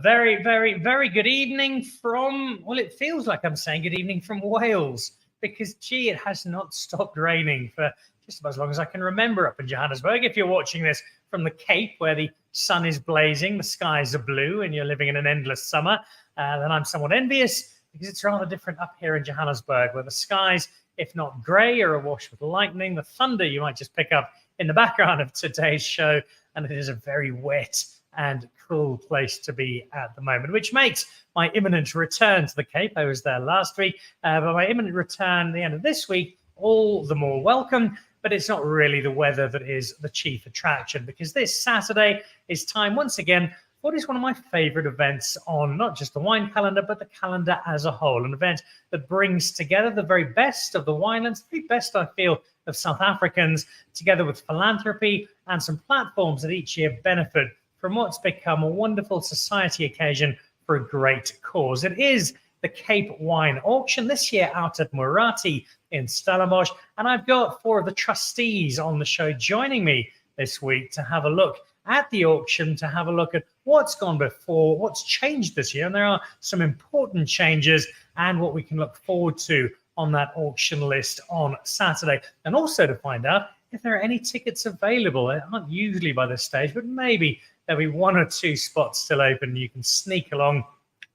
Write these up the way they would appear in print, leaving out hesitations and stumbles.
very, very, very good evening from, well, it feels like I'm saying good evening from Wales, because, gee, it has not stopped raining for just about as long as I can remember up in Johannesburg. If you're watching this from the Cape, where the sun is blazing, the skies are blue, and you're living in an endless summer, then I'm somewhat envious, because it's rather different up here in Johannesburg, where the skies, if not grey, are awash with lightning. The thunder you might just pick up in the background of today's show, and it is a very wet and cool place to be at the moment, which makes my imminent return to the Cape, I was there last week, but my imminent return at the end of this week, all the more welcome. But it's not really the weather that is the chief attraction, because this Saturday is time once again for what is one of my favorite events on not just the wine calendar, but the calendar as a whole. An event that brings together the very best of the Winelands, the very best, I feel, of South Africans, together with philanthropy and some platforms that each year benefit from what's become a wonderful society occasion for a great cause. It is the Cape Wine Auction, this year out at Muratie in Stellenbosch, and I've got 4 of the trustees on the show joining me this week to have a look at the auction, to have a look at what's gone before, what's changed this year, and there are some important changes, and what we can look forward to on that auction list on Saturday, and also to find out if there are any tickets available. They aren't usually by this stage, but maybe there'll be 1 or 2 spots still open. You can sneak along,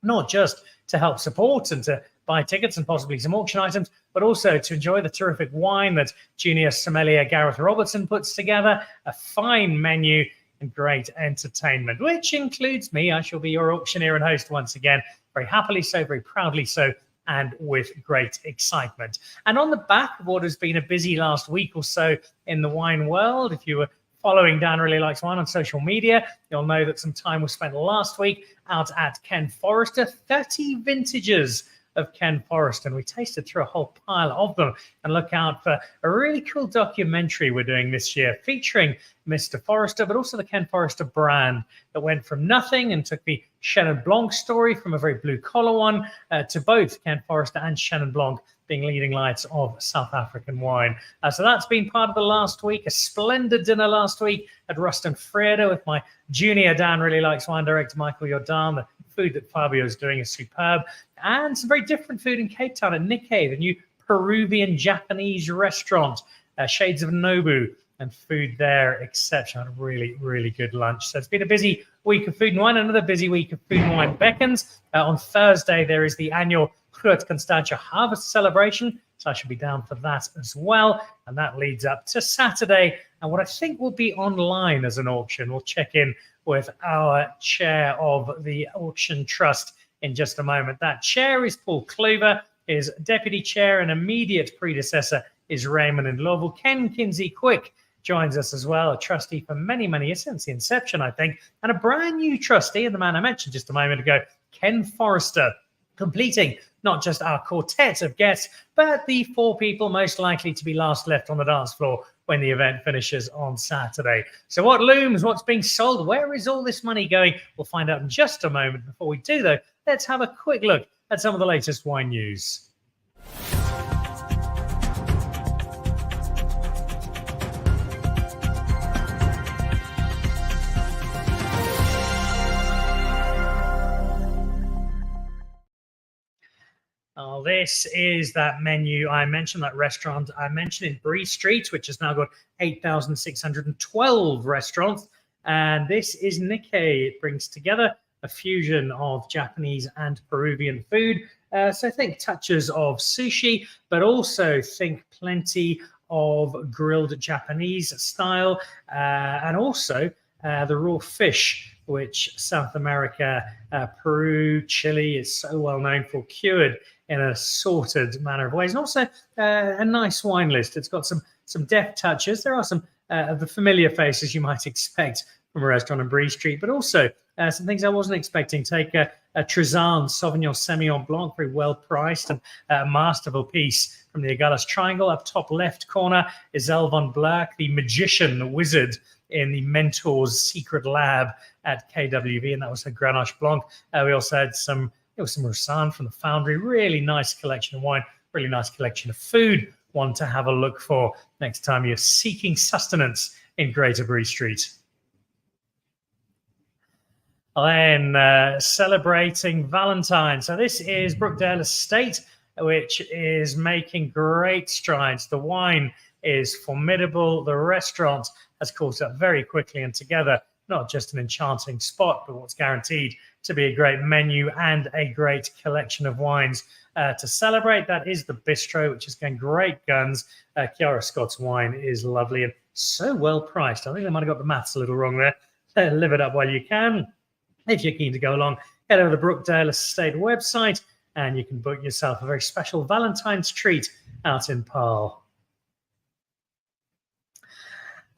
not just to help support and to buy tickets and possibly some auction items, but also to enjoy the terrific wine that junior sommelier Gareth Robertson puts together, a fine menu and great entertainment, which includes me. I shall be your auctioneer and host once again, very happily so, very proudly so, and with great excitement. And on the back of what has been a busy last week or so in the wine world, if you were following Dan Really Likes Wine on social media, you'll know that some time was spent last week out at Ken Forrester, 30 vintages of Ken Forrester, and we tasted through a whole pile of them. And look out for a really cool documentary we're doing this year featuring Mr. Forrester, but also the Ken Forrester brand that went from nothing and took the Chenin Blanc story from a very blue-collar one to both Ken Forrester and Chenin Blanc being leading lights of South African wine. So that's been part of the last week. A splendid dinner last week at Ruston Freda with my junior Dan Really Likes Wine director, Michael Jordan. The food that Fabio is doing is superb. And some very different food in Cape Town at Nikkei, the new Peruvian-Japanese restaurant. Shades of Ndlovu, and food there exceptional. Really, really good lunch. So it's been a busy week of food and wine. Another busy week of food and wine beckons. On Thursday, there is the annual Groot Constantia Harvest Celebration. So I should be down for that as well. And that leads up to Saturday. And what I think will be online as an auction. We'll check in with our chair of the auction trust in just a moment. That chair is Paul Clüver. His deputy chair and immediate predecessor is Raymond Ndlovu. Ken Kinsey-Quick joins us as well, a trustee for many, many years, since the inception, I think, and a brand new trustee, and the man I mentioned just a moment ago, Ken Forrester, completing not just our quartet of guests, but the 4 people most likely to be last left on the dance floor when the event finishes on Saturday. So what looms? What's being sold? Where is all this money going? We'll find out in just a moment. Before we do, though, let's have a quick look at some of the latest wine news. This is that menu I mentioned, that restaurant I mentioned in Bree Street, which has now got 8,612 restaurants. And this is Nikkei. It brings together a fusion of Japanese and Peruvian food. So think touches of sushi, but also think plenty of grilled Japanese style, and also the raw fish, which South America, Peru, Chile is so well known for, cured in a sorted manner of ways. And also a nice wine list. It's got some deft touches. There are some of the familiar faces you might expect from a restaurant in Bree Street, but also some things I wasn't expecting. Take a Trizan Sauvignon Semillon Blanc, very well priced, and a masterful piece from the Agulhas Triangle. Up top left corner is Elvan Black, the magician, the wizard in the Mentor's secret lab at KWV, and that was a Grenache Blanc. We also had some Roussanne from the Foundry. Really nice collection of wine, really nice collection of food. One to have a look for next time you're seeking sustenance in Greater Bree Street. Then celebrating Valentine's. So this is Brookdale Estate, which is making great strides. The wine is formidable. The restaurant has caught up very quickly and together, not just an enchanting spot, but what's guaranteed to be a great menu and a great collection of wines to celebrate. That is the bistro, which is going great guns. Chiara Scott's wine is lovely and so well priced. I think they might have got the maths a little wrong there. Live it up while you can. If you're keen to go along, head over to the Brookdale Estate website and you can book yourself a very special Valentine's treat out in Paarl.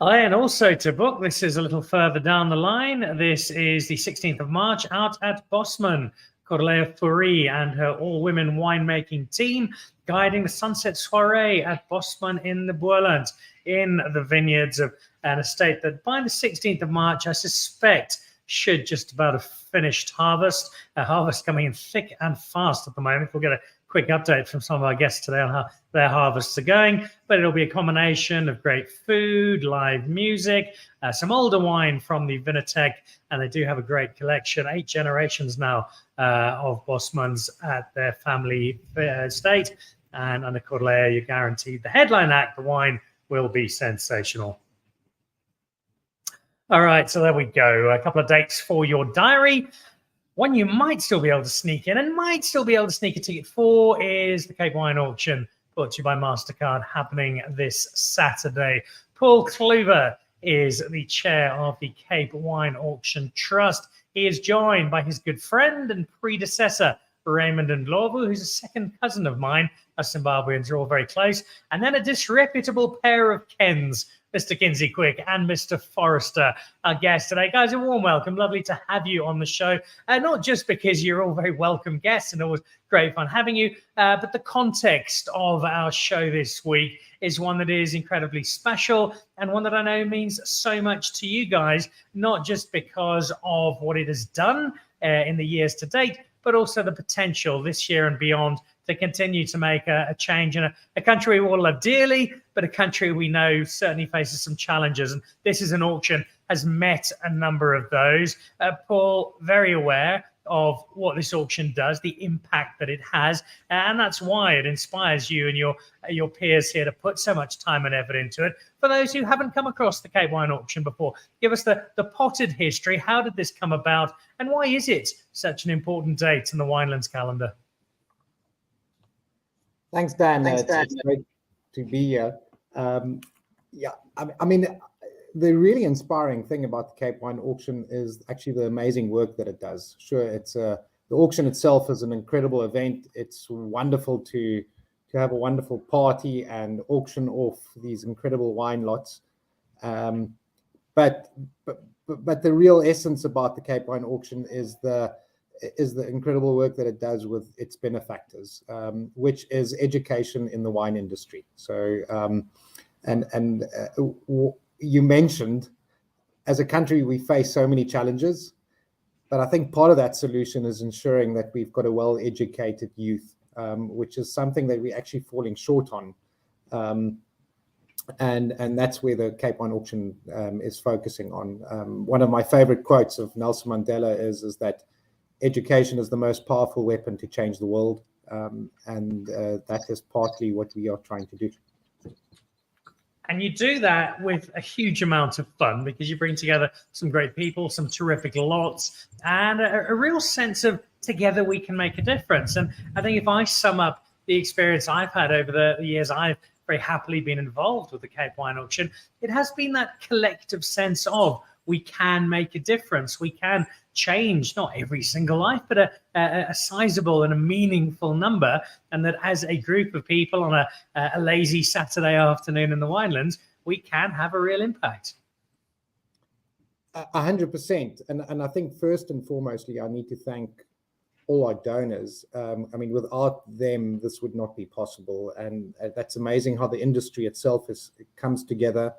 And also to book, this is a little further down the line. This is the 16th of March out at Bosman. Cordelia Fourie and her all-women winemaking team guiding the sunset soiree at Bosman in the Winelands, in the vineyards of an estate that by the 16th of March, I suspect, should just about have finished harvest. Harvest coming in thick and fast at the moment. We'll get a quick update from some of our guests today on how their harvests are going, but it'll be a combination of great food, live music, some older wine from the Vinoteque, and they do have a great collection, 8 generations now of Bosmans at their family estate. And under Cordelia, you're guaranteed the headline act, the wine will be sensational. All right, so there we go. A couple of dates for your diary. One you might still be able to sneak in and might still be able to sneak a ticket for is the Cape Wine Auction, brought to you by MasterCard, happening this Saturday. Paul Clüver is the chair of the Cape Wine Auction Trust. He is joined by his good friend and predecessor, Raymond Ndlovu, who's a second cousin of mine. Us Zimbabweans are all very close. And then a disreputable pair of Kens, Mr. Kinsey Quick and Mr. Forrester, our guests today. Guys, a warm welcome. Lovely to have you on the show. Not just because you're all very welcome guests and always great fun having you, but the context of our show this week is one that is incredibly special and one that I know means so much to you guys, not just because of what it has done in the years to date, but also the potential this year and beyond to continue to make a change in a country we all love dearly, but a country we know certainly faces some challenges. And this is an auction, has met a number of those. Paul, very aware of what this auction does, the impact that it has, and that's why it inspires you and your peers here to put so much time and effort into it. For those who haven't come across the Cape Wine Auction before, give us the potted history. How did this come about, and why is it such an important date in the Winelands calendar? Thanks, Dan. It's great to be here. I mean, the really inspiring thing about the Cape Wine Auction is actually the amazing work that it does. Sure, it's the auction itself is an incredible event. It's wonderful to have a wonderful party and auction off these incredible wine lots. But the real essence about the Cape Wine Auction is the incredible work that it does with its benefactors, which is education in the wine industry. So, you mentioned, as a country, we face so many challenges, but I think part of that solution is ensuring that we've got a well-educated youth, which is something that we're actually falling short on. And that's where the Cape Wine Auction is focusing on. One of my favorite quotes of Nelson Mandela is that education is the most powerful weapon to change the world. And that is partly what we are trying to do. And you do that with a huge amount of fun because you bring together some great people, some terrific lots, and a real sense of together we can make a difference. And I think if I sum up the experience I've had over the years I've very happily been involved with the Cape Wine Auction, it has been that collective sense of we can make a difference. We can change not every single life, but a sizable and a meaningful number. And that as a group of people on a lazy Saturday afternoon in the Winelands, we can have a real impact. 100%. And I think first and foremostly, I need to thank all our donors. I mean, without them, this would not be possible. And that's amazing how the industry itself comes together.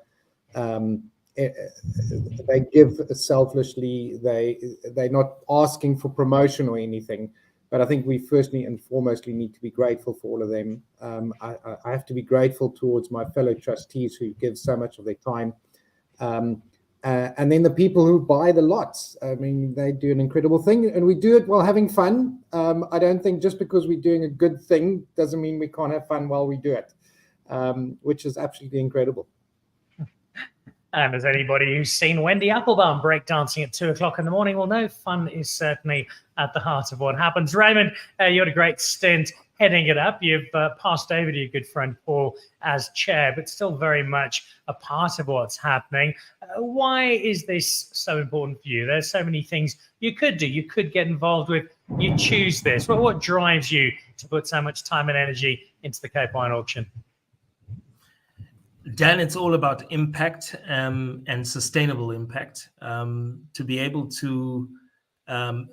They give selflessly. They're not asking for promotion or anything, but I think we firstly and foremostly need to be grateful for all of them. I have to be grateful towards my fellow trustees who give so much of their time. And then the people who buy the lots, I mean, they do an incredible thing, and we do it while having fun. I don't think just because we're doing a good thing doesn't mean we can't have fun while we do it, which is absolutely incredible. And as anybody who's seen Wendy Applebaum breakdancing at 2 o'clock in the morning will know, fun is certainly at the heart of what happens. Raymond, you had a great stint heading it up. You've passed over to your good friend Paul as chair, but still very much a part of what's happening. Why is this so important for you? There's so many things you could do. You could get involved with. You choose this. Well, what drives you to put so much time and energy into the Cape Wine auction? Dan, it's all about impact and sustainable impact. To be able to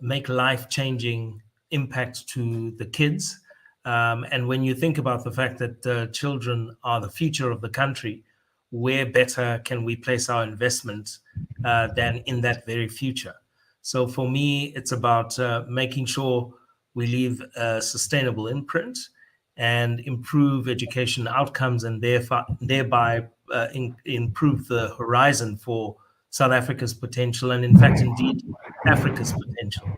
make life-changing impact to the kids. And when you think about the fact that children are the future of the country, where better can we place our investment than in that very future? So for me, it's about making sure we leave a sustainable imprint and improve education outcomes, and thereby improve the horizon for South Africa's potential, and in fact, indeed, Africa's potential.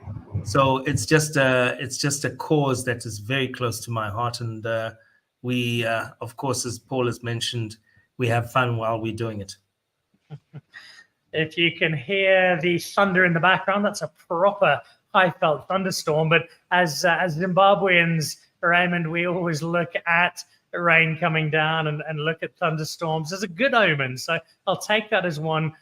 So it's just a cause that is very close to my heart, and we, of course, as Paul has mentioned, we have fun while we're doing it. If you can hear the thunder in the background, that's a proper high-felt thunderstorm. But as Zimbabweans, Raymond, we always look at rain coming down and look at thunderstorms as a good omen. So I'll take that as one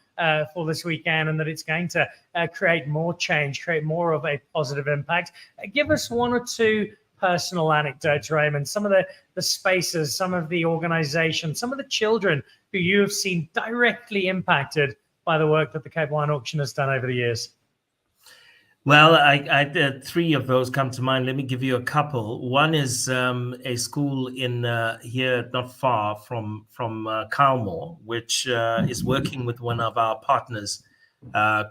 for this weekend, and that it's going to create more change, create more of a positive impact. Give us one or two personal anecdotes, Raymond, some of the spaces, some of the organizations, some of the children who you have seen directly impacted by the work that the Cape Wine Auction has done over the years. Well, I three of those come to mind. Let me give you a couple. One is a school in here, not far from Calmore, which is working with one of our partners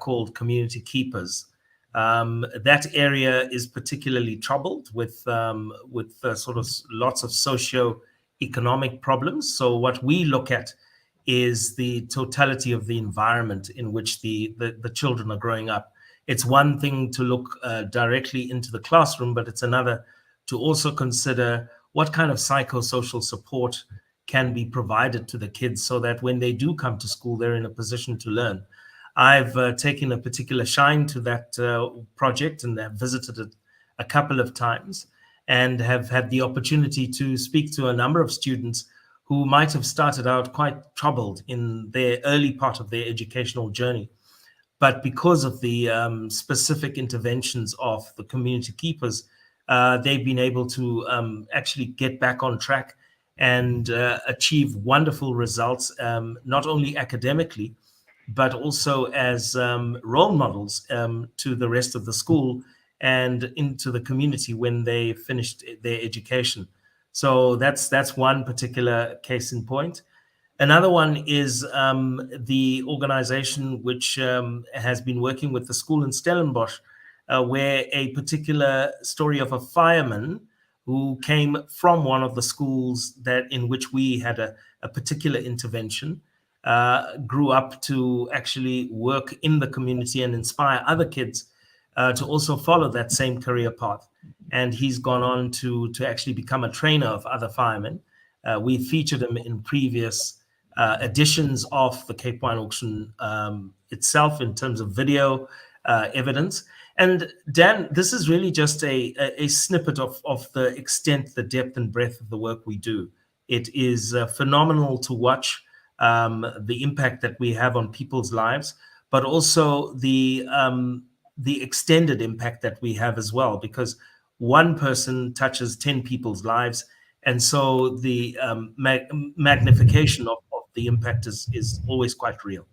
called Community Keepers. That area is particularly troubled with sort of lots of socio-economic problems. So what we look at is the totality of the environment in which the children are growing up. It's one thing to look directly into the classroom, but it's another to also consider what kind of psychosocial support can be provided to the kids so that when they do come to school, they're in a position to learn. I've taken a particular shine to that project and have visited it a couple of times and have had the opportunity to speak to a number of students who might have started out quite troubled in their early part of their educational journey. But because of the specific interventions of the community keepers, they've been able to actually get back on track and achieve wonderful results, not only academically, but also as role models to the rest of the school and into the community when they finished their education. So that's one particular case in point. Another one is the organization which has been working with the school in Stellenbosch, where a particular story of a fireman who came from one of the schools that in which we had a particular intervention, grew up to actually work in the community and inspire other kids to also follow that same career path. And he's gone on to actually become a trainer of other firemen. We featured him in previous editions of the Cape Wine Auction itself in terms of video evidence. And Dan, this is really just a snippet of the extent, the depth and breadth of the work we do. It is phenomenal to watch the impact that we have on people's lives, but also the extended impact that we have as well, because one person touches 10 people's lives. And so the magnification of the impact is always quite real.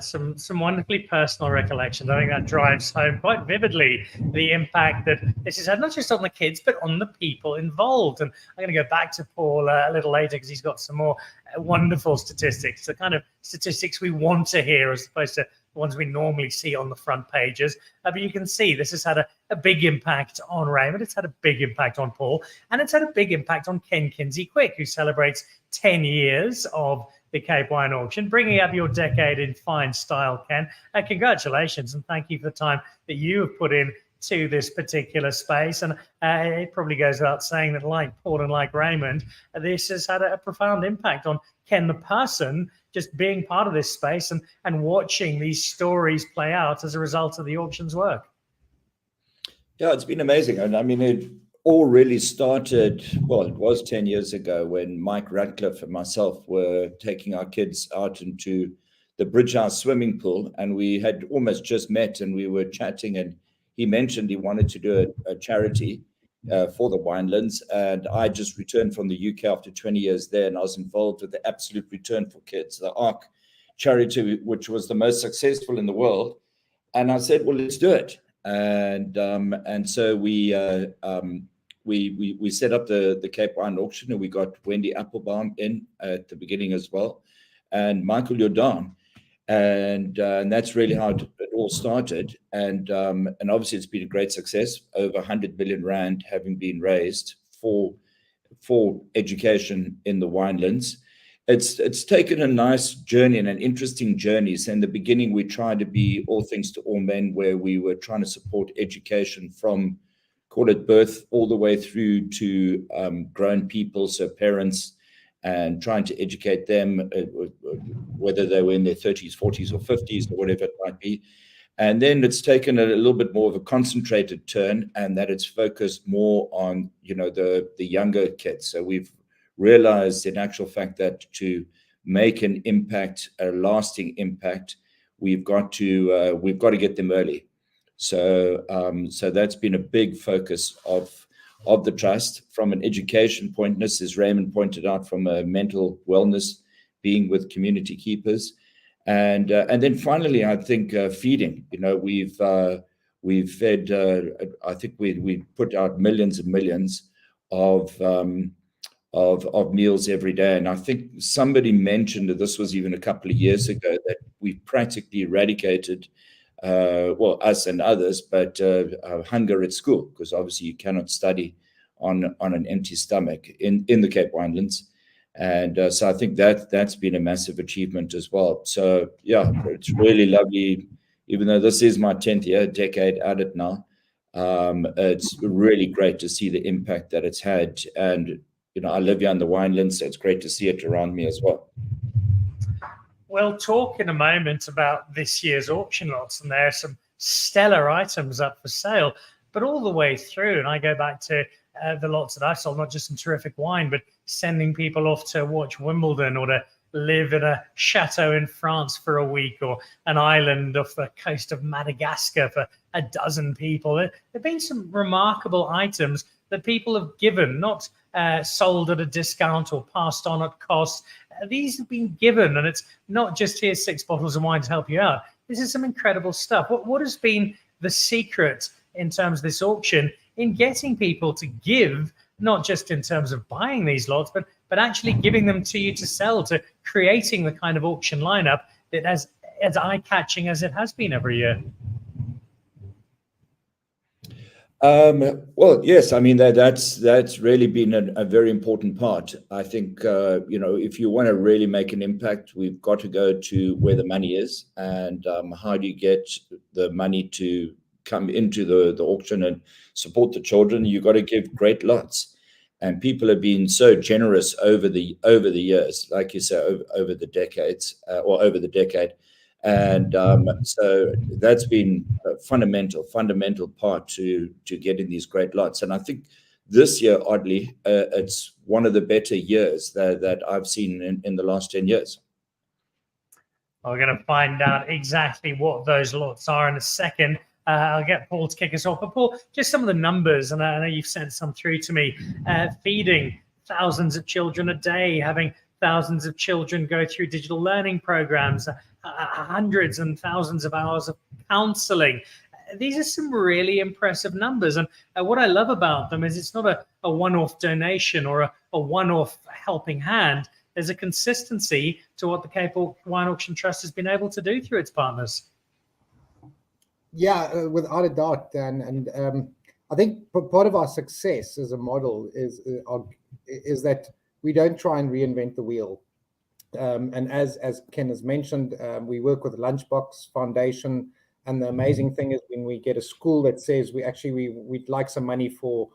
Some wonderfully personal recollections. I think that drives home quite vividly the impact that this has had, not just on the kids, but on the people involved. And I'm going to go back to Paul a little later because he's got some more wonderful statistics, the kind of statistics we want to hear as opposed to the ones we normally see on the front pages. But you can see this has had a big impact on Raymond. It's had a big impact on Paul. And it's had a big impact on Ken Kinsey Quick, who celebrates 10 years of the Cape Wine Auction, bringing up your decade in fine style, Ken. Congratulations, and thank you for the time that you have put in to this particular space. And it probably goes without saying that, like Paul and like Raymond, this has had a profound impact on Ken the person, just being part of this space and watching these stories play out as a result of the auction's work. Yeah, it's been amazing. And I mean, it all really started, well, it was 10 years ago when Mike Radcliffe and myself were taking our kids out into the Bridge House swimming pool. And we had almost just met and we were chatting, and he mentioned he wanted to do a charity for the Winelands. And I just returned from the UK after 20 years there, and I was involved with the Absolute Return for Kids, the ARC charity, which was the most successful in the world. And I said, well, let's do it. And so we set up the Cape Wine Auction, and we got Wendy Applebaum in at the beginning as well, and Michael Jordan, and that's really how it all started. And obviously it's been a great success. Over 100 billion rand having been raised for education in the Winelands. It's taken a nice journey and an interesting journey. So in the beginning, we tried to be all things to all men, where we were trying to support education from, call it birth, all the way through to grown people, so parents, and trying to educate them, whether they were in their 30s, 40s, or 50s, or whatever it might be. And then it's taken a little bit more of a concentrated turn, and that it's focused more on, the younger kids. So we've realized in actual fact that to make an impact, a lasting impact, we've got to get them early. So that's been a big focus of the trust from an education point, as Raymond pointed out, from a mental wellness, being with community keepers, and then finally, I think feeding. We've fed. I think we put out millions and millions of meals every day. And I think somebody mentioned that this was even a couple of years ago, that we've practically eradicated, us and others, but hunger at school, because obviously you cannot study on an empty stomach in the Cape Winelands. And so I think that's been a massive achievement as well. So yeah, it's really lovely, even though this is my 10th decade at it now. It's really great to see the impact that it's had. And I live here in the Winelands, so it's great to see it around me as well. We'll talk in a moment about this year's auction lots, and there are some stellar items up for sale, but all the way through, and I go back to the lots that I sold, not just in terrific wine, but sending people off to watch Wimbledon, or to live in a chateau in France for a week, or an island off the coast of Madagascar for a dozen people. There have been some remarkable items that people have given, not sold at a discount or passed on at cost. These have been given, and it's not just here's 6 bottles of wine to help you out. This is some incredible stuff. What has been the secret in terms of this auction in getting people to give, not just in terms of buying these lots, but actually giving them to you to sell, to creating the kind of auction lineup that as eye-catching as it has been every year? Well, yes, I mean, that's really been a very important part. I think, if you want to really make an impact, we've got to go to where the money is, and how do you get the money to come into the auction and support the children? You've got to give great lots. And people have been so generous over the years, like you say, over the decades, or over the decade. And so that's been a fundamental part to getting these great lots. And I think this year, oddly, it's one of the better years that I've seen in the last 10 years. We're going to find out exactly what those lots are in a second. I'll get Paul to kick us off. But Paul, just some of the numbers, and I know you've sent some through to me, feeding thousands of children a day, having thousands of children go through digital learning programs, hundreds and thousands of hours of counseling. These are some really impressive numbers. And what I love about them is it's not a one-off donation or a one-off helping hand. There's a consistency to what the Cape Wine Auction Trust has been able to do through its partners. Yeah, without a doubt. And I think part of our success as a model is that we don't try and reinvent the wheel. And as Ken has mentioned, we work with the Lunchbox Foundation. And the amazing thing is when we get a school that says we'd like some money for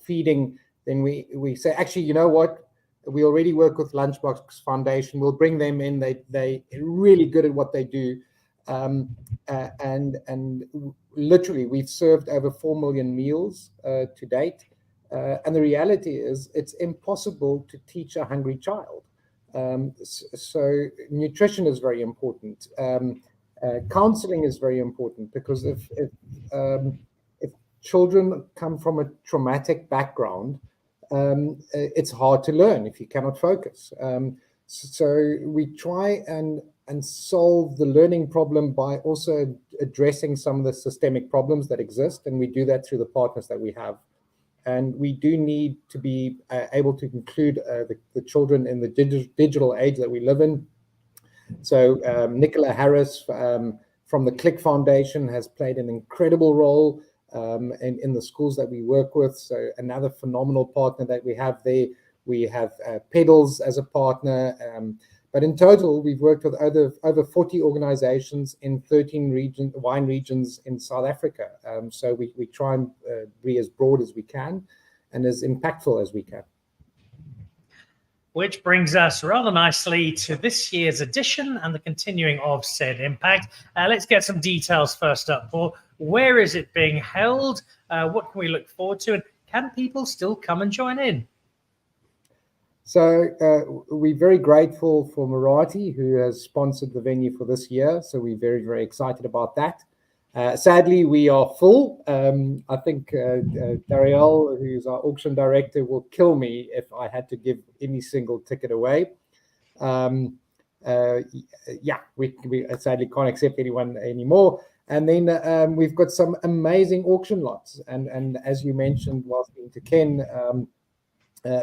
feeding, then we say, actually, you know what? We already work with Lunchbox Foundation. We'll bring them in. They're really good at what they do. And literally, we've served over 4 million meals to date. And the reality is it's impossible to teach a hungry child. So nutrition is very important. Counseling is very important, because if children come from a traumatic background, it's hard to learn if you cannot focus. So we try and solve the learning problem by also addressing some of the systemic problems that exist, and we do that through the partners that we have. And we do need to be able to include the children in the digital age that we live in. So Nicola Harris from the Click Foundation has played an incredible role in the schools that we work with. So another phenomenal partner that we have there. We have Pedals as a partner. But in total, we've worked with over 40 organizations in 13 wine regions in South Africa. So we try and be as broad as we can and as impactful as we can. Which brings us rather nicely to this year's edition and the continuing of said impact. Let's get some details first up, Paul. Where is it being held? What can we look forward to? And can people still come and join in? So we're very grateful for Muratie, who has sponsored the venue for this year. So we're very, very excited about that. Sadly, we are full. I think Dariel, who's our auction director, will kill me if I had to give any single ticket away. Yeah, we sadly can't accept anyone anymore. And then we've got some amazing auction lots. And as you mentioned, while speaking to Ken,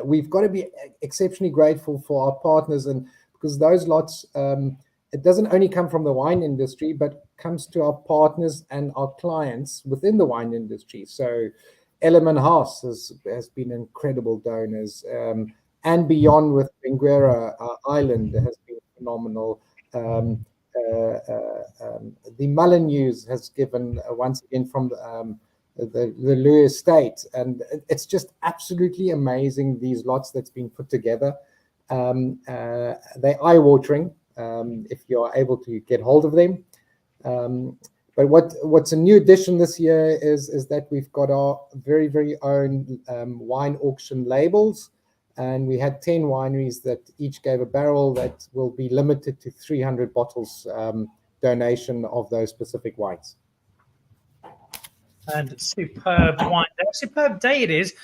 we've got to be exceptionally grateful for our partners, and because those lots, it doesn't only come from the wine industry, but comes to our partners and our clients within the wine industry. So Ellerman House has been incredible donors, and beyond with Benguera Island has been phenomenal. The Molyneux has given once again from the Lewis estate, and it's just absolutely amazing, these lots that's been put together. They're eye-watering if you're able to get hold of them. But what's a new addition this year is that we've got our very, very own wine auction labels, and we had 10 wineries that each gave a barrel that will be limited to 300 bottles donation of those specific wines. And superb wine, superb day it is.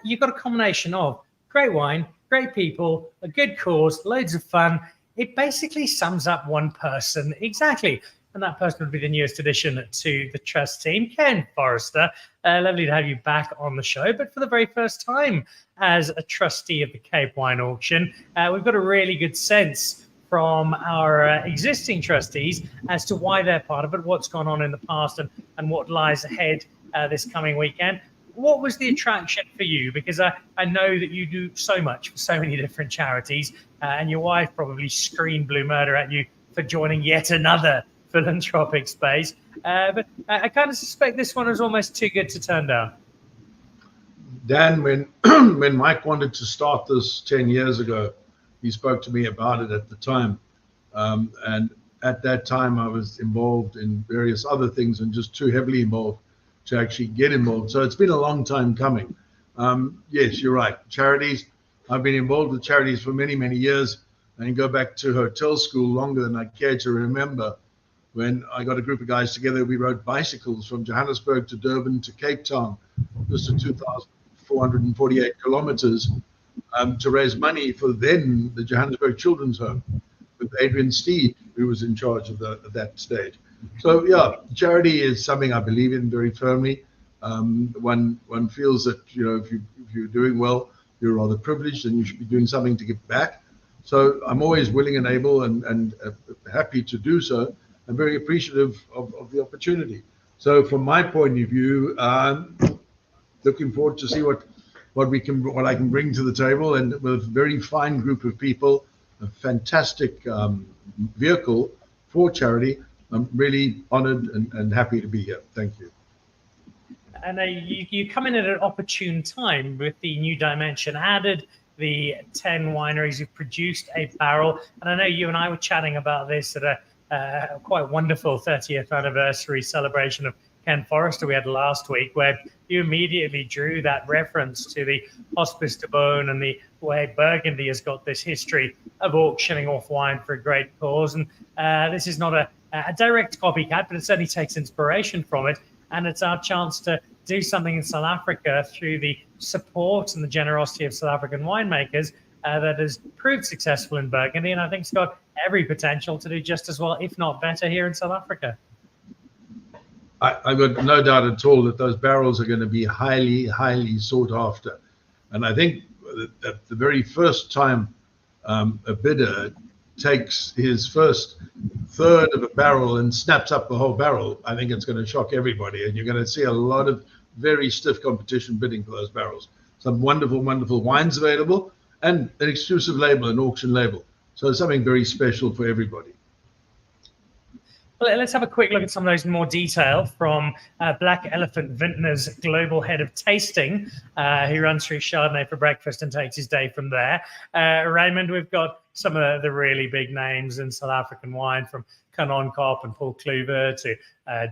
You've got a combination of great wine, great people, a good cause, loads of fun. It basically sums up one person exactly. And that person would be the newest addition to the trust team, Ken Forrester. Lovely to have you back on the show, but for the very first time as a trustee of the Cape Wine Auction. We've got a really good sense from our existing trustees as to why they're part of it, what's gone on in the past, and what lies ahead this coming weekend. What was the attraction for you? Because I know that you do so much for so many different charities, and your wife probably screamed blue murder at you for joining yet another philanthropic space. But I kind of suspect this one was almost too good to turn down. Dan, when Mike wanted to start this 10 years ago, he spoke to me about it at the time. And at that time, I was involved in various other things and just too heavily involved to actually get involved. So it's been a long time coming. Yes, you're right. Charities, I've been involved with charities for many, many years, and go back to hotel school longer than I care to remember. When I got a group of guys together, we rode bicycles from Johannesburg to Durban to Cape Town, just to 2,448 kilometers, to raise money for then the Johannesburg Children's Home with Adrian Steed, who was in charge of that stage. So yeah, charity is something I believe in very firmly. One feels that, you know, if you're doing well, you're rather privileged and you should be doing something to give back. So I'm always willing and able and happy to do so. I'm very appreciative of the opportunity. So from my point of view, looking forward to see what I can bring to the table, and with a very fine group of people a fantastic vehicle for charity. I'm really honored and happy to be here. Thank you. And you come in at an opportune time with the new dimension added, the 10 wineries who've produced a barrel. And I know you and I were chatting about this at a quite wonderful 30th anniversary celebration of Ken Forrester we had last week, where you immediately drew that reference to the Hospice de Beaune and the way Burgundy has got this history of auctioning off wine for a great cause. And this is not a direct copycat, but it certainly takes inspiration from it. And it's our chance to do something in South Africa through the support and the generosity of South African winemakers that has proved successful in Burgundy. And I think it's got every potential to do just as well, if not better, here in South Africa. I've got no doubt at all that those barrels are going to be highly, highly sought after. And I think that the very first time a bidder takes his first third of a barrel and snaps up the whole barrel, I think it's going to shock everybody. And you're going to see a lot of very stiff competition bidding for those barrels. Some wonderful, wonderful wines available and an exclusive label, an auction label. So it's something very special for everybody. Well, let's have a quick look at some of those in more detail from Black Elephant Vintner's global head of tasting, who runs through Chardonnay for breakfast and takes his day from there. Raymond, we've got some of the really big names in South African wine, from Canon Cop and Paul Clüver to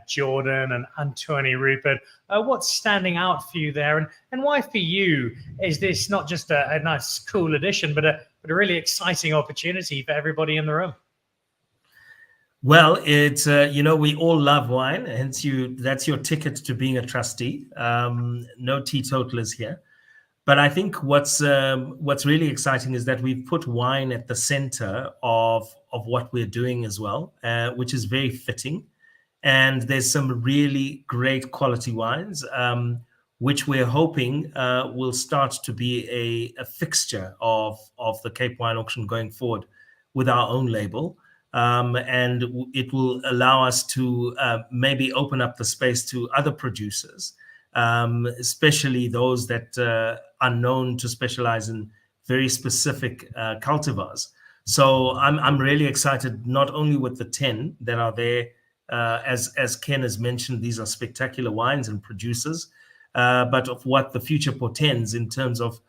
Jordan and Antoine Rupert. What's standing out for you there, and why for you is this not just a nice, cool addition, but a really exciting opportunity for everybody in the room? Well, it's we all love wine, hence that's your ticket to being a trustee. No teetotalers here, but I think what's really exciting is that we've put wine at the center of what we're doing as well, which is very fitting. And there's some really great quality wines, which we're hoping will start to be a fixture of the Cape Wine Auction going forward with our own label. And it will allow us to maybe open up the space to other producers, especially those that are known to specialize in very specific cultivars. So I'm really excited, not only with the 10 that are there, as Ken has mentioned, these are spectacular wines and producers, but of what the future portends in terms of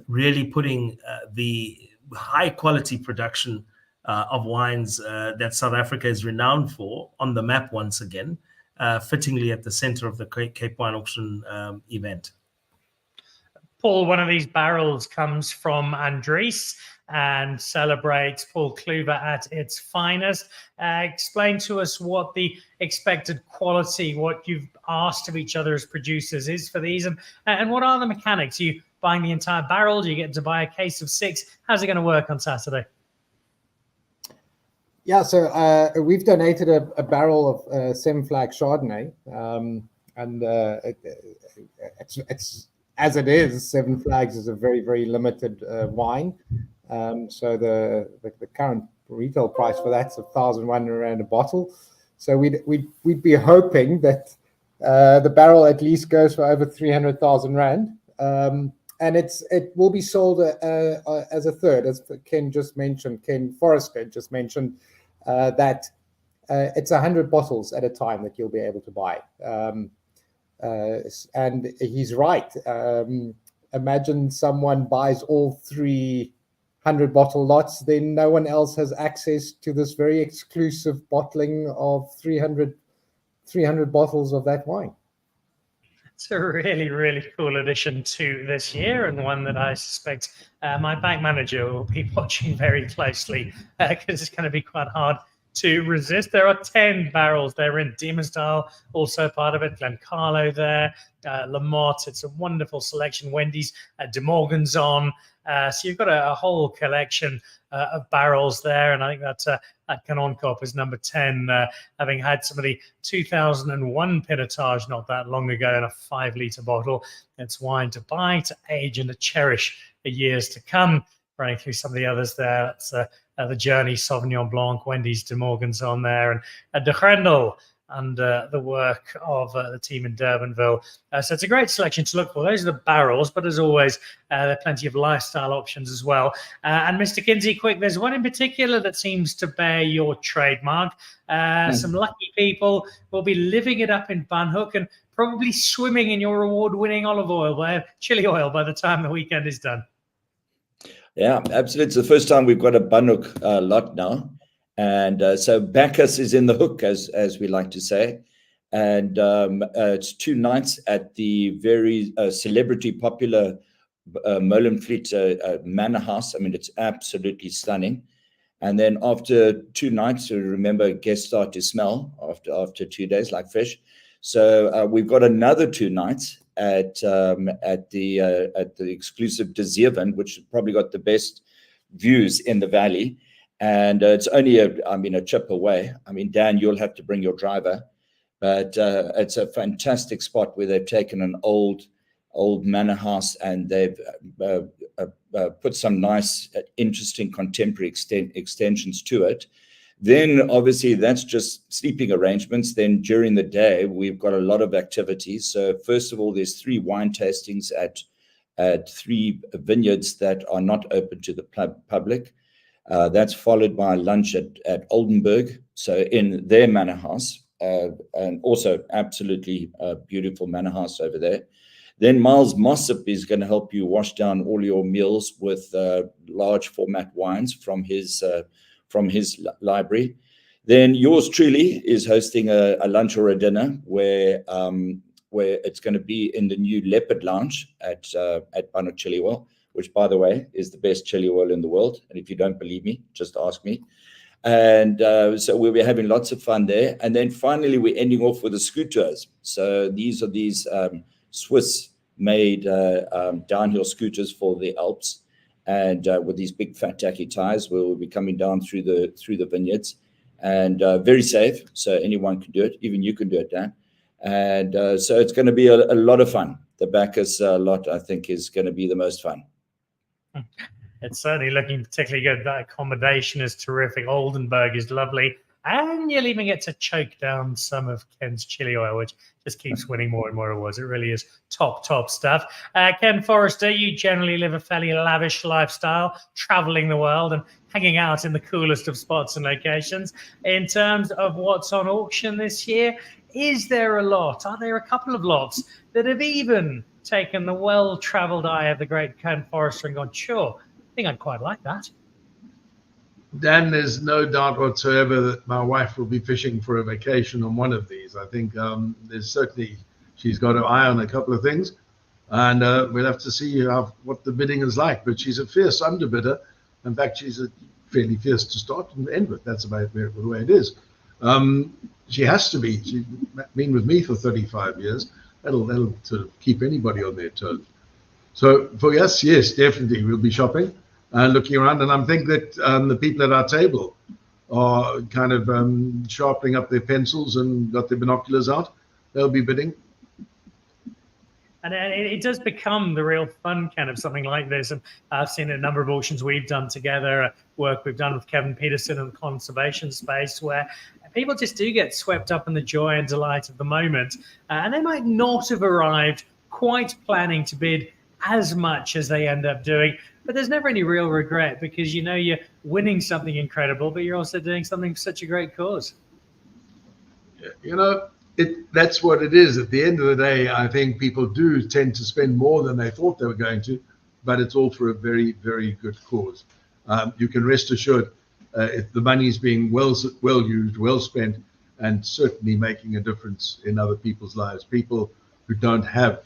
really putting the high quality production of wines that South Africa is renowned for on the map once again, fittingly at the center of the Cape Wine Auction event. Paul, one of these barrels comes from Andries and celebrates Paul Clüver at its finest. Explain to us what the expected quality, what you've asked of each other as producers is for these, and what are the mechanics? Are you buying the entire barrel? Do you get to buy a case of 6? How's it going to work on Saturday? Yeah, so we've donated a barrel of 7 Flag Chardonnay, and it's as it is. 7 Flags is a very, very limited wine. So the current retail price for that's 1,100 rand a bottle. So we'd be hoping that the barrel at least goes for over 300,000 rand. And it will be sold as a third, as Ken Forrester just mentioned, that it's 100 bottles at a time that you'll be able to buy. And he's right. Imagine someone buys all 300 bottle lots, then no one else has access to this very exclusive bottling of 300 bottles of that wine. It's a really, really cool addition to this year, and one that I suspect my bank manager will be watching very closely, because it's going to be quite hard to resist. There are 10 barrels there in Demersdale, also part of it. Glencarlo there, Lamotte. It's a wonderful selection. Wendy's, De Morganson. So you've got a whole collection of barrels there, and I think that Canon Cop is number 10, having had some of the 2001 Pinotage not that long ago in a 5-litre bottle. It's wine to buy, to age, and to cherish for years to come. Running through some of the others there, that's the Journey Sauvignon Blanc, Wendy's, De Morganson there, and De Grendel, under the work of the team in Durbanville. So it's a great selection to look for. Those are the barrels, but as always, there are plenty of lifestyle options as well. And Mr. Kinsey, quick, there's one in particular that seems to bear your trademark. Some lucky people will be living it up in Bunhook and probably swimming in your award-winning chili oil by the time the weekend is done. Yeah, absolutely. It's the first time we've got a Bunhook lot now. And so Bacchus is in the hook, as we like to say. And it's 2 nights at the very celebrity popular Molenvliet Manor House. I mean, it's absolutely stunning. And then after 2 nights, remember, guests start to smell after 2 days like fish. So we've got another 2 nights at the exclusive De Zeven, which has probably got the best views in the valley. And it's only a chip away. I mean, Dan, you'll have to bring your driver, but it's a fantastic spot where they've taken an old manor house and they've put some nice, interesting contemporary extensions to it. Then obviously that's just sleeping arrangements. Then during the day, we've got a lot of activities. So first of all, there's 3 wine tastings at 3 vineyards that are not open to the public. That's followed by lunch at Oldenburg, so in their manor house, and also absolutely beautiful manor house over there. Then Miles Mossop is going to help you wash down all your meals with large format wines from his library. Then yours truly is hosting a lunch or a dinner where it's going to be in the new Leopard Lounge at Bunhook Chili Oil, which, by the way, is the best chili oil in the world. And if you don't believe me, just ask me. And so we'll be having lots of fun there. And then finally, we're ending off with the scooters. So these are Swiss-made downhill scooters for the Alps. And with these big fat tacky tires, we'll be coming down through the vineyards. And very safe, so anyone can do it. Even you can do it, Dan. And so it's going to be a lot of fun. The Bacchus lot, I think, is going to be the most fun. It's certainly looking particularly good. That accommodation is terrific. Oldenburg is lovely. And you'll even get to choke down some of Ken's chili oil, which just keeps winning more and more awards. It really is top stuff. Ken Forrester, you generally live a fairly lavish lifestyle, traveling the world and hanging out in the coolest of spots and locations. In terms of what's on auction this year, is there a lot? Are there a couple of lots that have even taken the well-traveled eye of the great Ken Forrester and gone, sure, I think I'd quite like that? Dan, there's no doubt whatsoever that my wife will be fishing for a vacation on one of these. I think there's certainly, she's got her eye on a couple of things, and we'll have to see what the bidding is like. But she's a fierce underbidder. In fact, she's fairly fierce to start and end with. That's about the way it is. She has to be. She's been with me for 35 years. That'll sort of keep anybody on their toes. So for us, yes, definitely, we'll be shopping and looking around. And I think that the people at our table are kind of sharpening up their pencils and got their binoculars out. They'll be bidding. And it does become the real fun kind of something like this. And I've seen a number of auctions we've done together, work we've done with Kevin Peterson in the conservation space, where people just do get swept up in the joy and delight of the moment. And they might not have arrived quite planning to bid as much as they end up doing. But there's never any real regret because you know you're winning something incredible, but you're also doing something for such a great cause. You know, that's what it is. At the end of the day, I think people do tend to spend more than they thought they were going to, but it's all for a very, very good cause. You can rest assured if the money is being well used, well spent, and certainly making a difference in other people's lives, people who don't have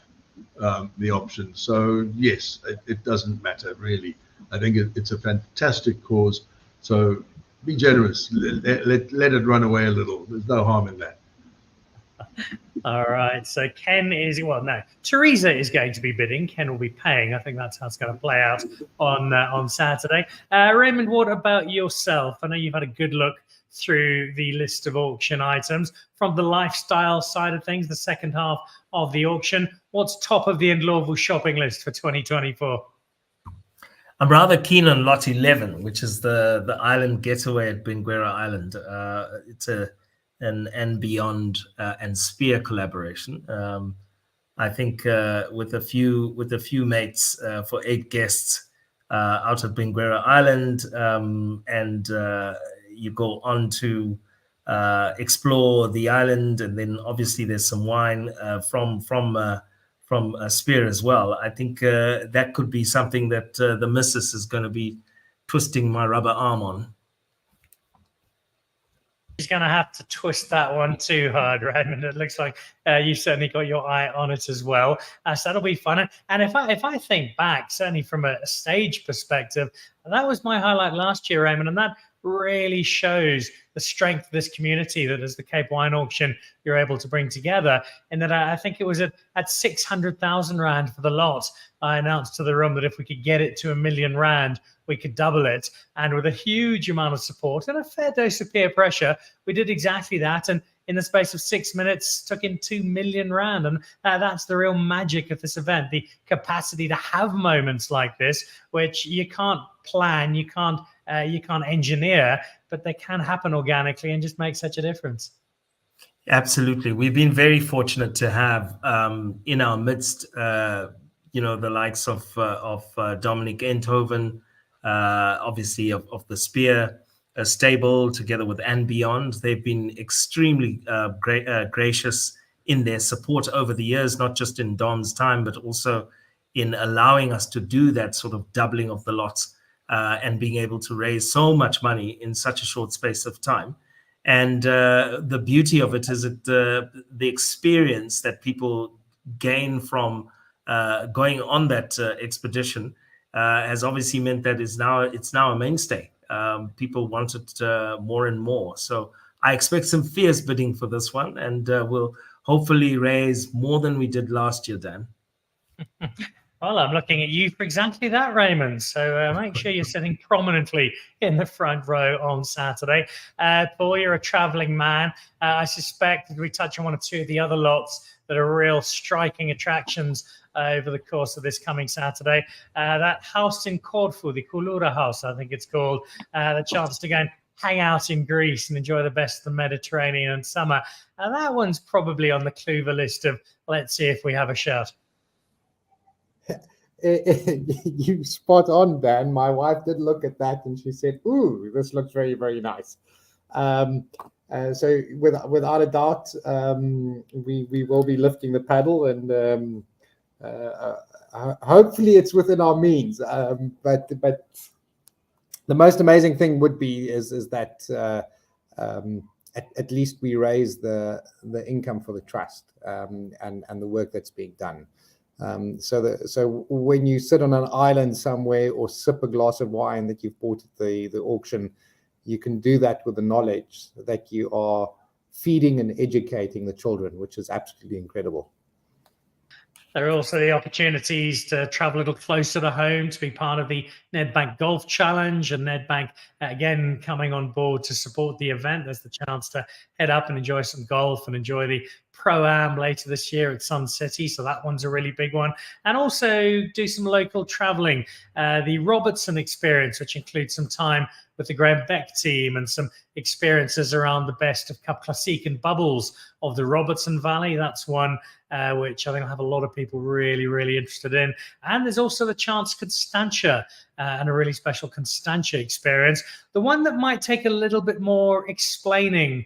the option. So yes, it doesn't matter really. I think it's a fantastic cause. So be generous. Let it run away a little. There's no harm in that. All right. So Ken is, well, no, Teresa is going to be bidding. Ken will be paying. I think that's how it's going to play out on Saturday. Raymond, what about yourself? I know you've had a good look through the list of auction items. From the lifestyle side of things, the second half of the auction, what's top of the Ndlovu shopping list for 2024? I'm rather keen on Lot 11, which is the island getaway at Benguera Island. It's a and beyond and Spear collaboration. I think with a few mates for 8 guests out of Benguela Island, and you go on to explore the island, and then obviously there's some wine from Spear as well. I think that could be something that the missus is going to be twisting my rubber arm on. He's going to have to twist that one too hard, Raymond. It looks like you've certainly got your eye on it as well. So that'll be fun. And if I think back, certainly from a stage perspective, that was my highlight last year, Raymond, and that really shows the strength of this community that as the Cape Wine Auction you're able to bring together. And that I think it was at 600,000 Rand for the lot. I announced to the room that if we could get it to R1 million, we could double it. And with a huge amount of support and a fair dose of peer pressure, we did exactly that. And in the space of 6 minutes, took in 2 million Rand. And that's the real magic of this event, the capacity to have moments like this, which you can't plan, you can't engineer, but they can happen organically and just make such a difference. Absolutely. We've been very fortunate to have in our midst, the likes of Dominic Enthoven, obviously of the Spear stable, together with And Beyond. They've been extremely gracious in their support over the years, not just in Dom's time, but also in allowing us to do that sort of doubling of the lots and being able to raise so much money in such a short space of time. And the beauty of it is that the experience that people gain from going on that expedition has obviously meant that it's now a mainstay. People want it more and more. So I expect some fierce bidding for this one, and we'll hopefully raise more than we did last year, Dan. Well, I'm looking at you for exactly that, Raymond. So make sure you're sitting prominently in the front row on Saturday. Paul, you're a traveling man. I suspect we touch on one or two of the other lots that are real striking attractions over the course of this coming Saturday. That house in Corfu, the Kulura house, I think it's called, the chance to go and hang out in Greece and enjoy the best of the Mediterranean in summer. That one's probably on the Clüver list of let's see if we have a shot. You spot on, Dan. My wife did look at that and she said, "Ooh, this looks very, very nice." So without a doubt, we will be lifting the paddle, and hopefully it's within our means. But the most amazing thing would be is that at least we raise the income for the trust and the work that's being done. So when you sit on an island somewhere or sip a glass of wine that you've bought at the auction, you can do that with the knowledge that you are feeding and educating the children, which is absolutely incredible. There are also the opportunities to travel a little closer to home, to be part of the Nedbank Golf Challenge, and Nedbank, again, coming on board to support the event. There's the chance to head up and enjoy some golf and enjoy the Pro-Am later this year at Sun City. So that one's a really big one. And also do some local traveling. The Robertson experience, which includes some time with the Graham Beck team and some experiences around the best of Cup Classique and bubbles of the Robertson Valley. That's one which I think will have a lot of people really, really interested in. And there's also the chance Constantia and a really special Constantia experience. The one that might take a little bit more explaining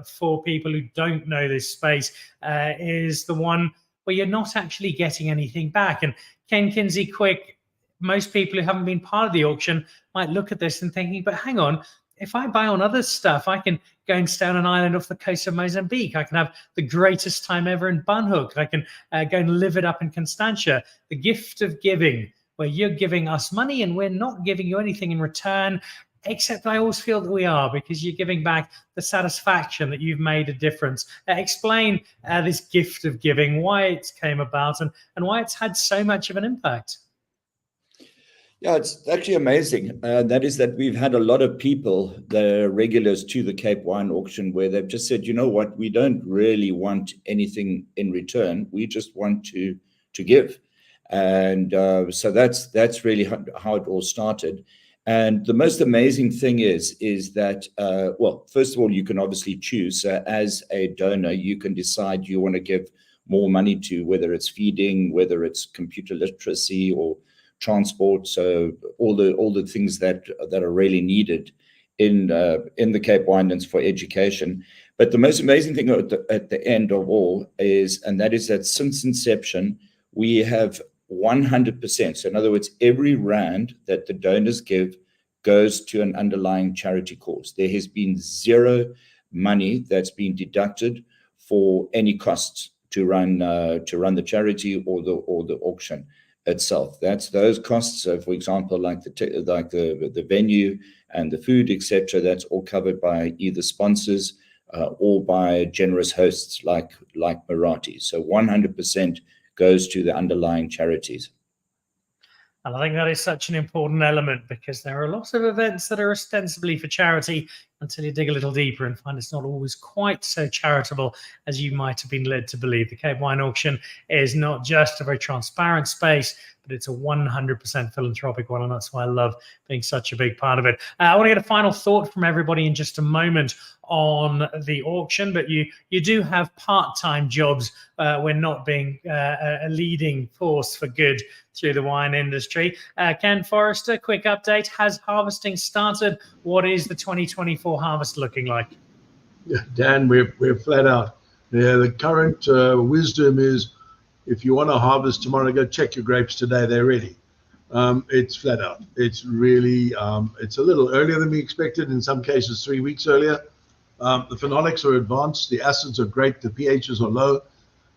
for people who don't know this space is the one where you're not actually getting anything back. And Ken Kinsey Quick, most people who haven't been part of the auction might look at this and thinking, but hang on, if I buy on other stuff, I can go and stay on an island off the coast of Mozambique. I can have the greatest time ever in Bunhook. I can go and live it up in Constantia. The gift of giving, where you're giving us money and we're not giving you anything in return, except I always feel that we are, because you're giving back the satisfaction that you've made a difference. Explain this gift of giving, why it came about and why it's had so much of an impact. Yeah, it's actually amazing. That is that we've had a lot of people, the regulars to the Cape Wine Auction, where they've just said, you know what, we don't really want anything in return. We just want to give. And so that's really how it all started. And the most amazing thing is that, well, first of all, you can obviously choose. As a donor, you can decide you want to give more money to, whether it's feeding, whether it's computer literacy or transport. So all the things that are really needed in the Cape Winelands for education. But the most amazing thing at the end of all is, and that is that since inception, we have 100%. So in other words, every rand that the donors give goes to an underlying charity cause. There has been zero money that's been deducted for any costs to run the charity or the auction itself. That's those costs. So for example, like the venue and the food, etc. That's all covered by either sponsors or by generous hosts like Muratie. So 100% goes to the underlying charities. And I think that is such an important element, because there are lots of events that are ostensibly for charity until you dig a little deeper and find it's not always quite so charitable as you might have been led to believe. The Cape Wine Auction is not just a very transparent space, but it's a 100% philanthropic one, and that's why I love being such a big part of it. I want to get a final thought from everybody in just a moment on the auction, but you do have part-time jobs when not being a leading force for good through the wine industry. Ken Forrester, quick update. Has harvesting started? What is the 2024 harvest looking like? Yeah, Dan, we're flat out. Yeah, the current wisdom is, if you want to harvest tomorrow, go check your grapes today. They're ready. It's flat out. It's really, it's a little earlier than we expected. In some cases, 3 weeks earlier. The phenolics are advanced. The acids are great. The pHs are low.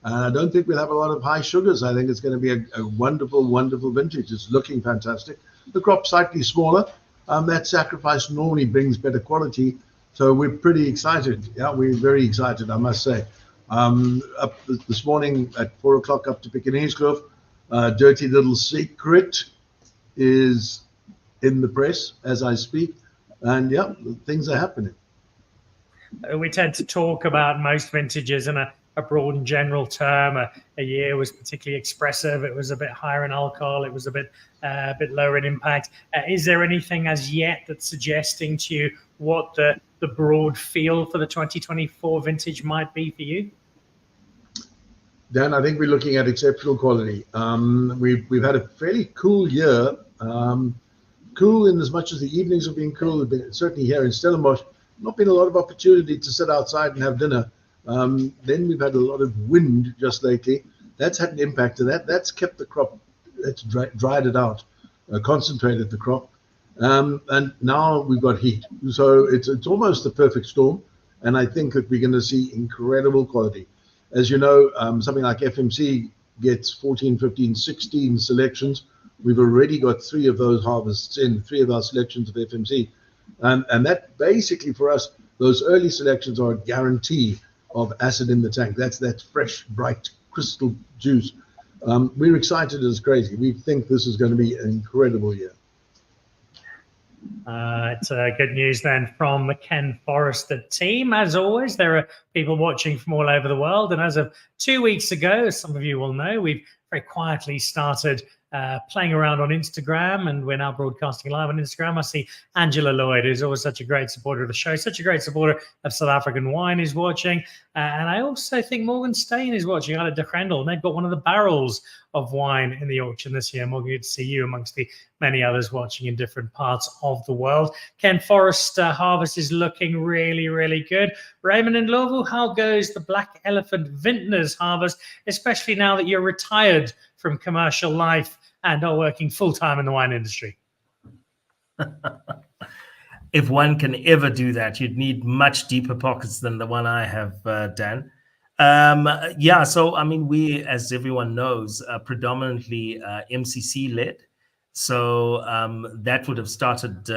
I don't think we'll have a lot of high sugars. I think it's going to be a wonderful, wonderful vintage. It's looking fantastic. The crop's slightly smaller. That sacrifice normally brings better quality. So we're pretty excited. Yeah, we're very excited, I must say. Up this morning at 4 o'clock up to Pekkineskloof, Dirty Little Secret is in the press as I speak. And yeah, things are happening. We tend to talk about most vintages in a broad and general term. A year was particularly expressive. It was a bit higher in alcohol. It was a bit lower in impact. Is there anything as yet that's suggesting to you what the broad feel for the 2024 vintage might be for you? Dan, I think we're looking at exceptional quality. We've had a fairly cool year. Cool in as much as the evenings have been cool. Certainly here in Stellenbosch, not been a lot of opportunity to sit outside and have dinner. Then we've had a lot of wind just lately. That's had an impact to that. That's kept the crop, it's dried it out, concentrated the crop. And now we've got heat. So it's almost the perfect storm. And I think that we're going to see incredible quality. As you know, something like FMC gets 14, 15, 16 selections. We've already got 3 of those harvests in, 3 of our selections of FMC. And that basically for us, those early selections are a guarantee of acid in the tank. That's fresh, bright, crystal juice. We're excited as crazy. We think this is going to be an incredible year. It's good news then from the Ken Forrester team. As always, there are people watching from all over the world. And as of 2 weeks ago, as some of you will know, we've very quietly started playing around on Instagram, and we're now broadcasting live on Instagram. I see Angela Lloyd, who's always such a great supporter of the show, such a great supporter of South African wine, is watching. And I also think Morgan Stain is watching out of De Grendel, and they've got one of the barrels of wine in the auction this year. Morgan, good to see you amongst the many others watching in different parts of the world. Ken Forrester harvest is looking really, really good. Raymond and Ndlovu, how goes the Black Elephant Vintners harvest, especially now that you're retired from commercial life and are working full-time in the wine industry? If one can ever do that, you'd need much deeper pockets than the one I have, Dan. Yeah, so I mean, we, as everyone knows, are predominantly MCC led. So that would have started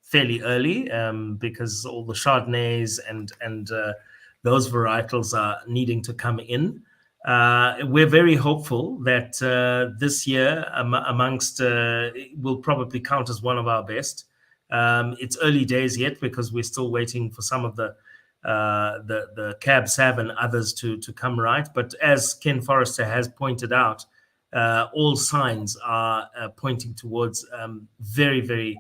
fairly early because all the Chardonnays and those varietals are needing to come in. We're very hopeful that this year amongst will probably count as one of our best. It's early days yet because we're still waiting for some of the Cab Sav and others to come right. But as Ken Forrester has pointed out, all signs are pointing towards very, very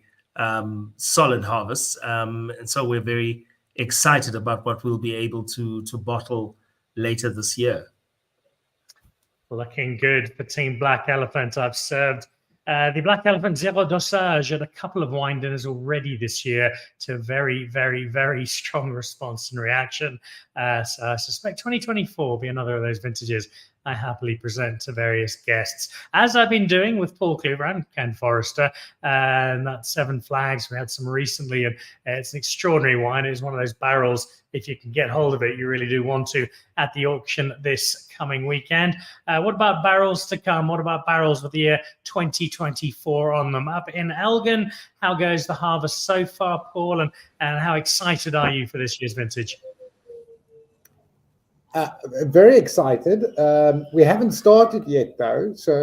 solid harvests. And so we're very excited about what we'll be able to bottle later this year. Looking good for Team Black Elephant. I've served the Black Elephant Zero Dosage at a couple of wine dinners already this year to very, very, very strong response and reaction. So I suspect 2024 will be another of those vintages I happily present to various guests, as I've been doing with Paul Clüver and Ken Forrester. And that Seven Flags, we had some recently, and it's an extraordinary wine. It is one of those barrels, if you can get hold of it, you really do want to, at the auction this coming weekend. What about barrels to come? What about barrels with the year 2024 on them? Up in Elgin, how goes the harvest so far, Paul, and how excited are you for this year's vintage? Very excited. We haven't started yet, though. So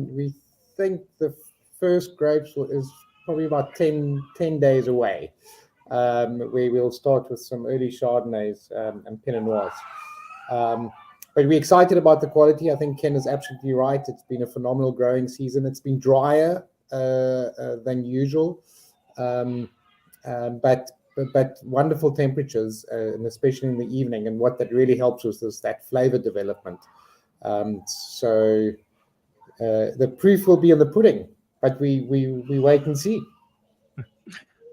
we think the first grapes is probably about 10 days away. We will start with some early Chardonnays and Pinot Noirs. But we're excited about the quality. I think Ken is absolutely right. It's been a phenomenal growing season. It's been drier than usual, but wonderful temperatures, and especially in the evening. And what that really helps us is that flavor development. So the proof will be in the pudding, but we wait and see.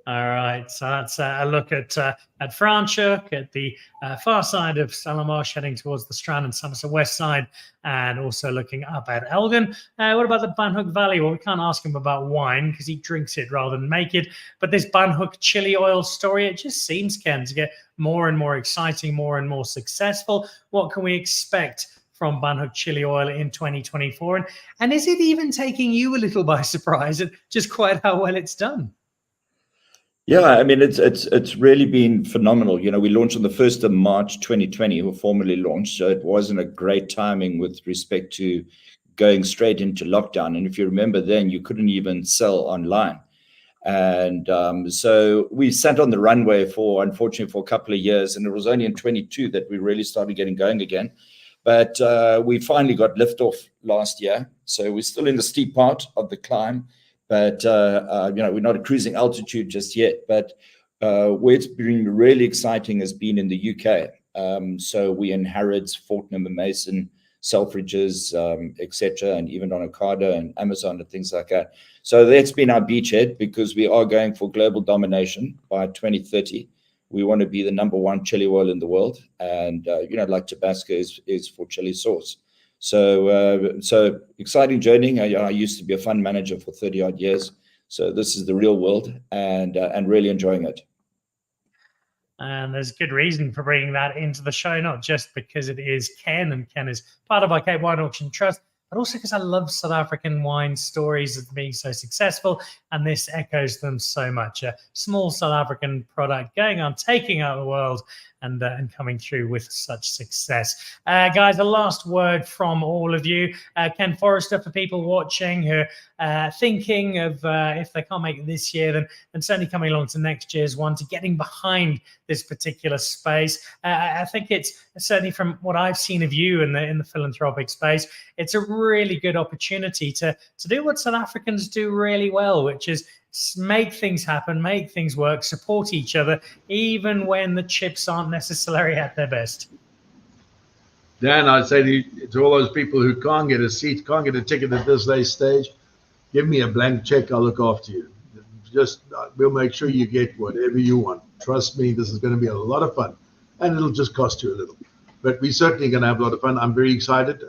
All right, so that's a look at Franschhoek, at the far side of Stellenbosch, heading towards the Strand and Somerset West side, and also looking up at Elgin. What about the Banhoek Valley? Well, we can't ask him about wine because he drinks it rather than make it. But this Banhoek chili oil story, it just seems, Ken, to get more and more exciting, more and more successful. What can we expect from Banhoek chili oil in 2024? And is it even taking you a little by surprise at just quite how well it's done? Yeah, I mean, it's really been phenomenal. You know, we launched on the 1st of March 2020, we formally launched. So it wasn't a great timing with respect to going straight into lockdown. And if you remember then, you couldn't even sell online. And so we sat on the runway unfortunately, for a couple of years. And it was only in 22 that we really started getting going again. But we finally got liftoff last year. So we're still in the steep part of the climb. But, we're not at cruising altitude just yet. But where it's been really exciting has been in the UK. So we in Harrods, Fortnum and Mason, Selfridges, etc., and even on Ocado and Amazon and things like that. So that's been our beachhead, because we are going for global domination by 2030. We want to be the #1 chili oil in the world. And, like Tabasco is for chili sauce. So exciting journey. I used to be a fund manager for 30 odd years. So this is the real world, and really enjoying it. And there's good reason for bringing that into the show, not just because it is Ken, and Ken is part of our Cape Wine Auction Trust, but also because I love South African wine stories of being so successful, and this echoes them so much. A small South African product going on, taking out the world, and coming through with such success. Guys, a last word from all of you. Ken Forrester, for people watching who are thinking of, if they can't make it this year, then certainly coming along to next year's one, to getting behind this particular space. I think it's certainly, from what I've seen of you in the philanthropic space, it's a really good opportunity to do what South Africans do really well, which is make things happen, make things work, support each other, even when the chips aren't necessarily at their best. Dan, I'd say to all those people who can't get a seat, can't get a ticket at this late stage, give me a blank check, I'll look after you. We'll make sure you get whatever you want. Trust me, this is going to be a lot of fun, and it'll just cost you a little. But we're certainly going to have a lot of fun. I'm very excited.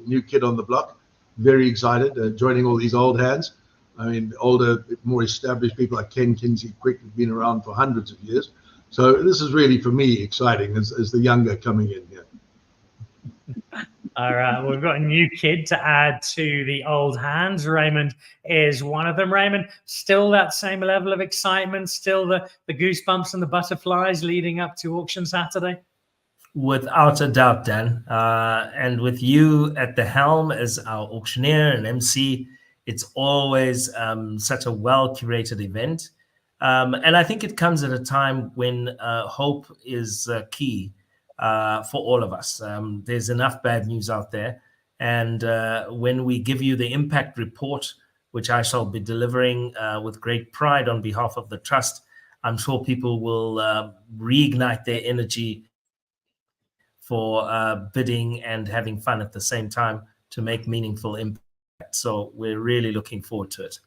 New kid on the block, very excited, joining all these old hands. I mean, older, more established people like Ken Kinsey Quick have been around for hundreds of years. So this is really, for me, exciting as the younger coming in here. All right, we've got a new kid to add to the old hands. Raymond is one of them. Raymond, still that same level of excitement, still the goosebumps and the butterflies leading up to auction Saturday? Without a doubt, Dan. And with you at the helm as our auctioneer and MC, it's always such a well-curated event. And I think it comes at a time when hope is key for all of us. There's enough bad news out there. And when we give you the impact report which I shall be delivering with great pride on behalf of the trust. I'm sure people will reignite their energy for bidding and having fun at the same time to make meaningful impact. So we're really looking forward to it.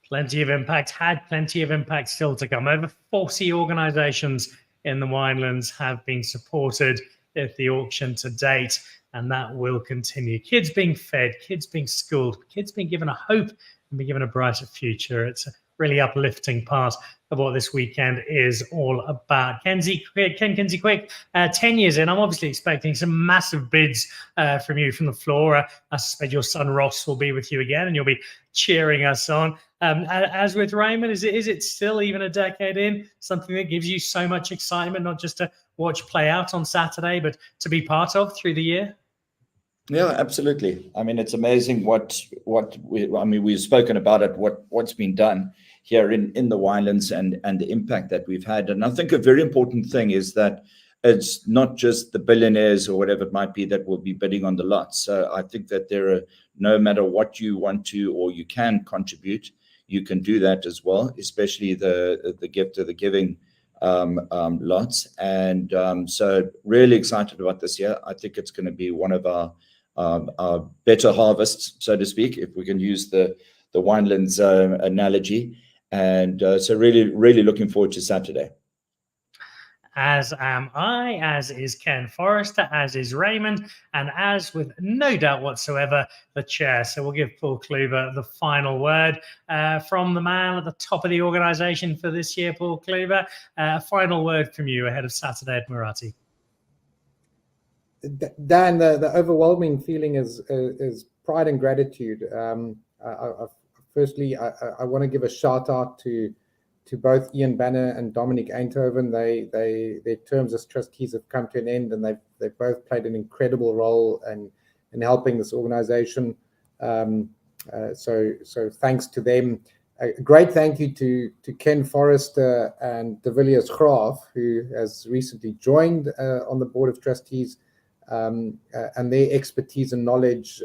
Plenty of impact, had plenty of impact still to come. Over 40 organizations in the Winelands have been supported at the auction to date, and that will continue. Kids being fed, kids being schooled, kids being given a hope and being given a brighter future. It's a really uplifting part of what this weekend is all about. Ken Kinsey Quick, 10 years in, I'm obviously expecting some massive bids from you from the floor. I suspect your son Ross will be with you again and you'll be cheering us on. As with Raymond, is it still, even a decade in, something that gives you so much excitement, not just to watch play out on Saturday, but to be part of through the year? Yeah, absolutely. I mean, it's amazing we've spoken about it, what's been done here in the Winelands and the impact that we've had. And I think a very important thing is that it's not just the billionaires or whatever it might be that will be bidding on the lots. So I think that there are, no matter what you want to or you can contribute, you can do that as well, especially the gift of the giving lots. And so really excited about this year. I think it's going to be one of our better harvests, so to speak, if we can use the Winelands analogy. And so really looking forward to Saturday. As am I, as is Ken Forrester, as is Raymond, and as with no doubt whatsoever, the chair. So we'll give Paul Clüver the final word from the man at the top of the organisation for this year, Paul Clüver. A final word from you ahead of Saturday at Muratie. Dan, the overwhelming feeling is pride and gratitude. Firstly, I want to give a shout out to both Ian Banner and Dominic Eindhoven. Their terms as trustees have come to an end, and they've both played an incredible role in helping this organization. So thanks to them. A great thank you to Ken Forrester and de Villiers Graaf, who has recently joined on the board of trustees. And their expertise and knowledge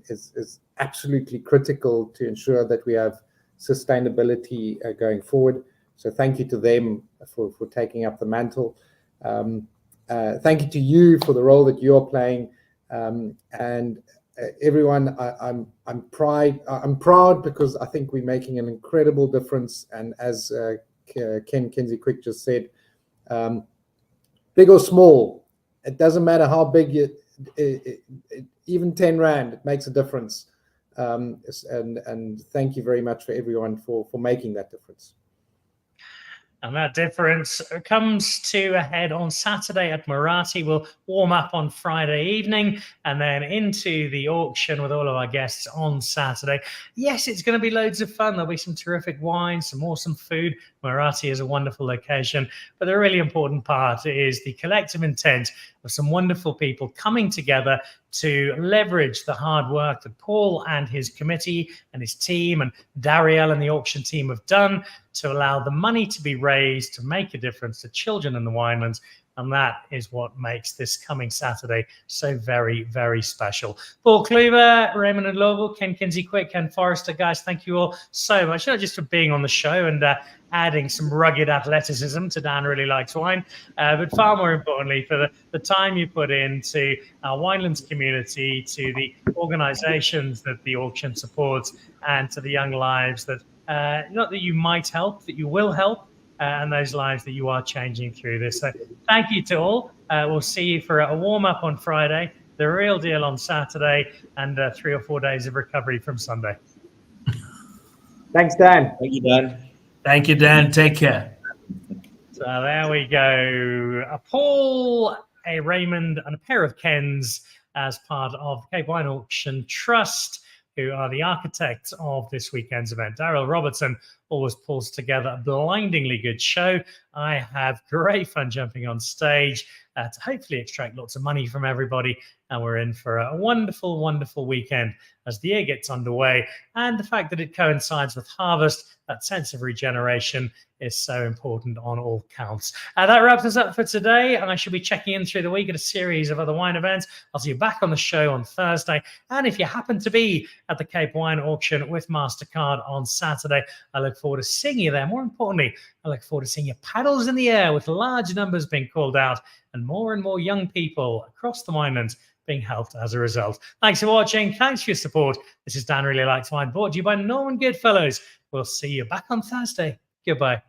is absolutely critical to ensure that we have sustainability going forward. So thank you to them for taking up the mantle. Thank you to you for the role that you're playing. And everyone, I'm proud because I think we're making an incredible difference. And as Ken Kinsey Quick just said, big or small, it doesn't matter how big even 10 Rand, it makes a difference. And thank you very much for everyone for making that difference. And that difference comes to a head on Saturday at Muratie. We'll warm up on Friday evening and then into the auction with all of our guests on Saturday. Yes, it's going to be loads of fun. There'll be some terrific wine, some awesome food. Muratie is a wonderful location. But the really important part is the collective intent of some wonderful people coming together to leverage the hard work that Paul and his committee and his team and Dariel and the auction team have done to allow the money to be raised to make a difference to children in the Winelands. And that is what makes this coming Saturday so very, very special. Paul Clüver, Raymond Ndlovu, Ken Kinsey Quick, Ken Forrester, guys, thank you all so much, not just for being on the show and adding some rugged athleticism to Dan Really Likes Wine, but far more importantly, for the time you put into our Winelands community, to the organizations that the auction supports, and to the young lives that, not that you might help, that you will help, and those lives that you are changing through this. So thank you to all. We'll see you for a warm-up on Friday, the real deal on Saturday, and 3 or 4 days of recovery from Sunday. Thanks, Dan. Thank you, Dan. Thank you, Dan. Take care. So there we go. A Paul, a Raymond, and a pair of Kens as part of Cape Wine Auction Trust, who are the architects of this weekend's event. Daryl Robertson always pulls together a blindingly good show. I have great fun jumping on stage to hopefully extract lots of money from everybody. And we're in for a wonderful, wonderful weekend as the year gets underway. And the fact that it coincides with harvest, that sense of regeneration, is so important on all counts. That wraps us up for today. And I should be checking in through the week at a series of other wine events. I'll see you back on the show on Thursday. And if you happen to be at the Cape Wine Auction with MasterCard on Saturday, I look forward to seeing you there. More importantly, I look forward to seeing your paddles in the air with large numbers being called out and more young people across the Winelands being helped as a result. Thanks for watching. Thanks for your support. This is Dan Really Likes Wine, brought to you by Norman Goodfellows. We'll see you back on Thursday. Goodbye.